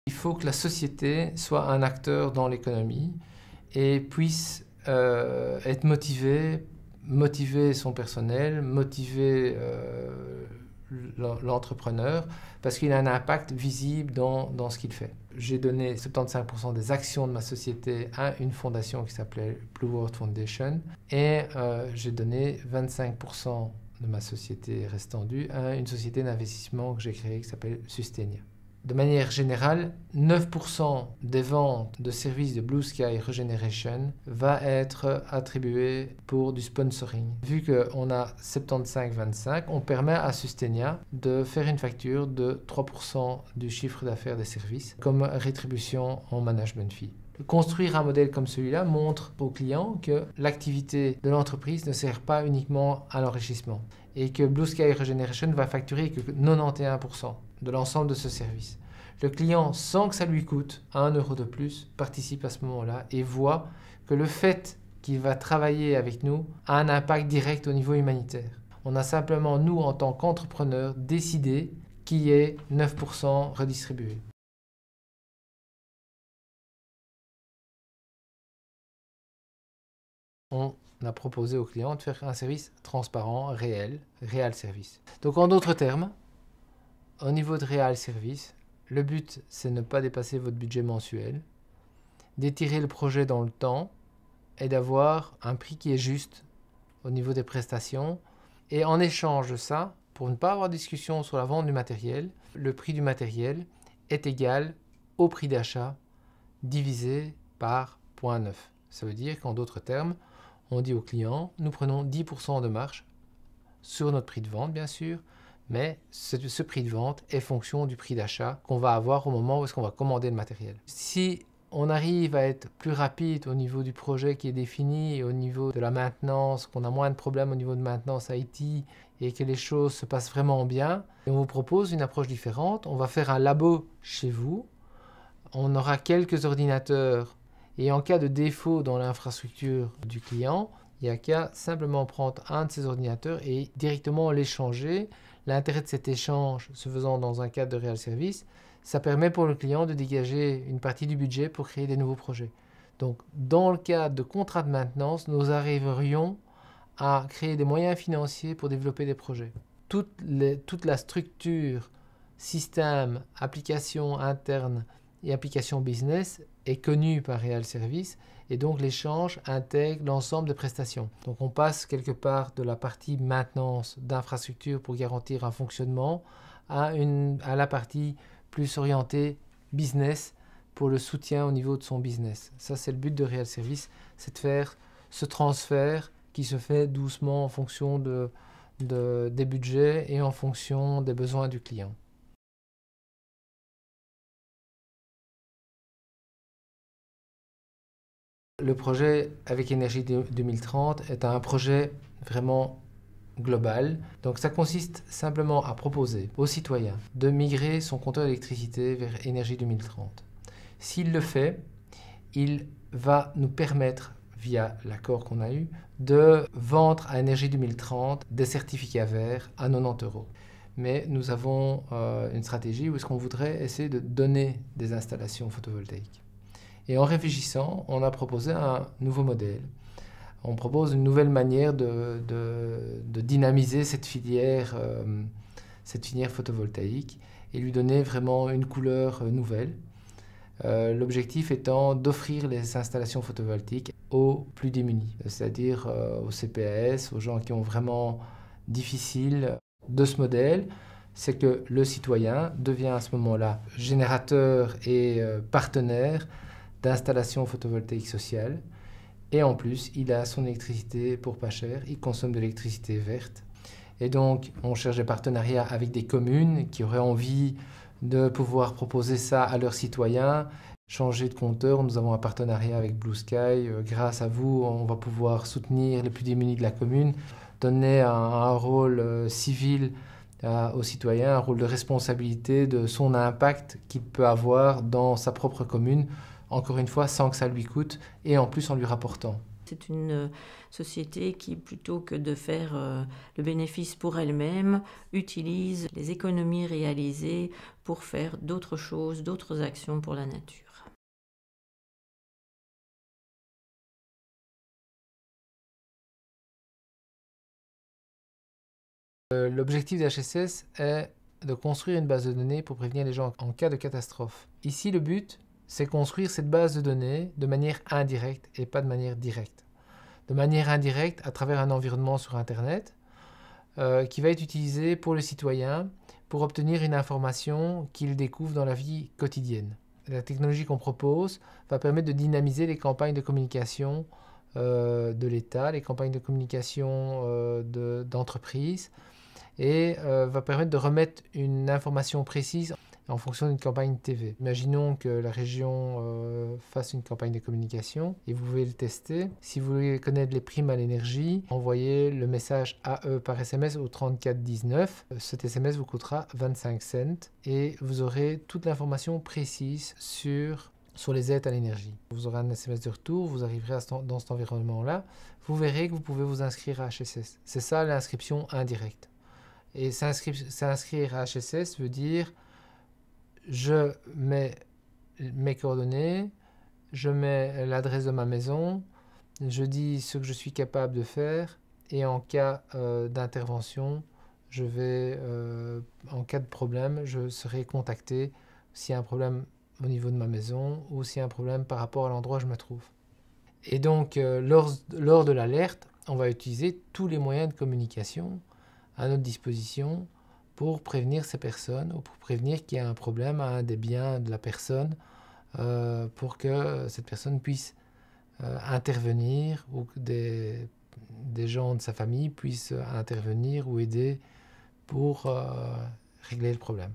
Il faut que la société soit un acteur dans l'économie et puisse être motiver son personnel, motiver l'entrepreneur, parce qu'il a un impact visible dans ce qu'il fait. J'ai donné 75% des actions de ma société à une fondation qui s'appelait Blue World Foundation et j'ai donné 25% de ma société restante à une société d'investissement que j'ai créée qui s'appelle Sustainia. De manière générale, 9% des ventes de services de Blue Sky Regeneration va être attribué pour du sponsoring. Vu qu'on a 75-25, on permet à Sustainia de faire une facture de 3% du chiffre d'affaires des services comme rétribution en management fee. Construire un modèle comme celui-là montre aux clients que l'activité de l'entreprise ne sert pas uniquement à l'enrichissement et que Blue Sky Regeneration va facturer que 91% de l'ensemble de ce service. Le client, sans que ça lui coûte 1 euro de plus, participe à ce moment-là et voit que le fait qu'il va travailler avec nous a un impact direct au niveau humanitaire. On a simplement, nous, en tant qu'entrepreneurs, décidé qu'il y ait 9% redistribués. On a proposé au client de faire un service transparent, réel service. Donc en d'autres termes, au niveau de réel service, le but c'est de ne pas dépasser votre budget mensuel, d'étirer le projet dans le temps et d'avoir un prix qui est juste au niveau des prestations. Et en échange de ça, pour ne pas avoir de discussion sur la vente du matériel, le prix du matériel est égal au prix d'achat divisé par 0,9. Ça veut dire qu'en d'autres termes, on dit au client, nous prenons 10% de marge sur notre prix de vente, bien sûr, mais ce prix de vente est fonction du prix d'achat qu'on va avoir au moment où est-ce qu'on va commander le matériel. Si on arrive à être plus rapide au niveau du projet qui est défini, au niveau de la maintenance, qu'on a moins de problèmes au niveau de maintenance IT et que les choses se passent vraiment bien, et on vous propose une approche différente. On va faire un labo chez vous, on aura quelques ordinateurs et en cas de défaut dans l'infrastructure du client, il n'y a qu'à simplement prendre un de ces ordinateurs et directement l'échanger. L'intérêt de cet échange se faisant dans un cadre de réel service, ça permet pour le client de dégager une partie du budget pour créer des nouveaux projets. Donc, dans le cadre de contrats de maintenance, nous arriverions à créer des moyens financiers pour développer des projets. Toute la structure, système, application interne et application business est connue par Real Service et donc l'échange intègre l'ensemble des prestations. Donc on passe quelque part de la partie maintenance d'infrastructure pour garantir un fonctionnement à la partie plus orientée business pour le soutien au niveau de son business. Ça c'est le but de Real Service, c'est de faire ce transfert qui se fait doucement en fonction des budgets et en fonction des besoins du client. Le projet avec Énergie 2030 est un projet vraiment global. Donc ça consiste simplement à proposer aux citoyens de migrer son compteur d'électricité vers Énergie 2030. S'il le fait, il va nous permettre, via l'accord qu'on a eu, de vendre à Énergie 2030 des certificats verts à 90 €. Mais nous avons une stratégie où est-ce qu'on voudrait essayer de donner des installations photovoltaïques. Et en réfléchissant, on a proposé un nouveau modèle. On propose une nouvelle manière de dynamiser cette filière photovoltaïque et lui donner vraiment une couleur nouvelle. L'objectif étant d'offrir les installations photovoltaïques aux plus démunis, c'est-à-dire aux CPAS, aux gens qui ont vraiment difficile de ce modèle. C'est que le citoyen devient à ce moment-là générateur et partenaire d'installations photovoltaïques sociales. Et en plus, il a son électricité pour pas cher, il consomme de l'électricité verte. Et donc, on cherche des partenariats avec des communes qui auraient envie de pouvoir proposer ça à leurs citoyens. Changer de compteur, nous avons un partenariat avec Blue Sky. Grâce à vous, on va pouvoir soutenir les plus démunis de la commune, donner un rôle civil aux citoyens, un rôle de responsabilité de son impact qu'il peut avoir dans sa propre commune, encore une fois, sans que ça lui coûte et en plus en lui rapportant. C'est une société qui, plutôt que de faire le bénéfice pour elle-même, utilise les économies réalisées pour faire d'autres choses, d'autres actions pour la nature. L'objectif d'HSS est de construire une base de données pour prévenir les gens en cas de catastrophe. Ici, le but, c'est construire cette base de données de manière indirecte et pas de manière directe. De manière indirecte à travers un environnement sur Internet qui va être utilisé pour le citoyen pour obtenir une information qu'il découvre dans la vie quotidienne. La technologie qu'on propose va permettre de dynamiser les campagnes de communication de l'État, les campagnes de communication d'entreprises, et va permettre de remettre une information précise en fonction d'une campagne TV. Imaginons que la région fasse une campagne de communication et vous pouvez le tester. Si vous voulez connaître les primes à l'énergie, envoyez le message AE par SMS au 3419. Cet SMS vous coûtera 25 cents et vous aurez toute l'information précise sur les aides à l'énergie. Vous aurez un SMS de retour, vous arriverez dans cet environnement-là. Vous verrez que vous pouvez vous inscrire à HSS. C'est ça l'inscription indirecte. Et s'inscrire à HSS veut dire je mets mes coordonnées, je mets l'adresse de ma maison, je dis ce que je suis capable de faire et en cas d'intervention, en cas de problème, je serai contacté s'il y a un problème au niveau de ma maison ou s'il y a un problème par rapport à l'endroit où je me trouve. Et donc, lors de l'alerte, on va utiliser tous les moyens de communication à notre disposition pour prévenir ces personnes ou pour prévenir qu'il y a un problème à un des biens de la personne pour que cette personne puisse intervenir ou que des gens de sa famille puissent intervenir ou aider pour régler le problème.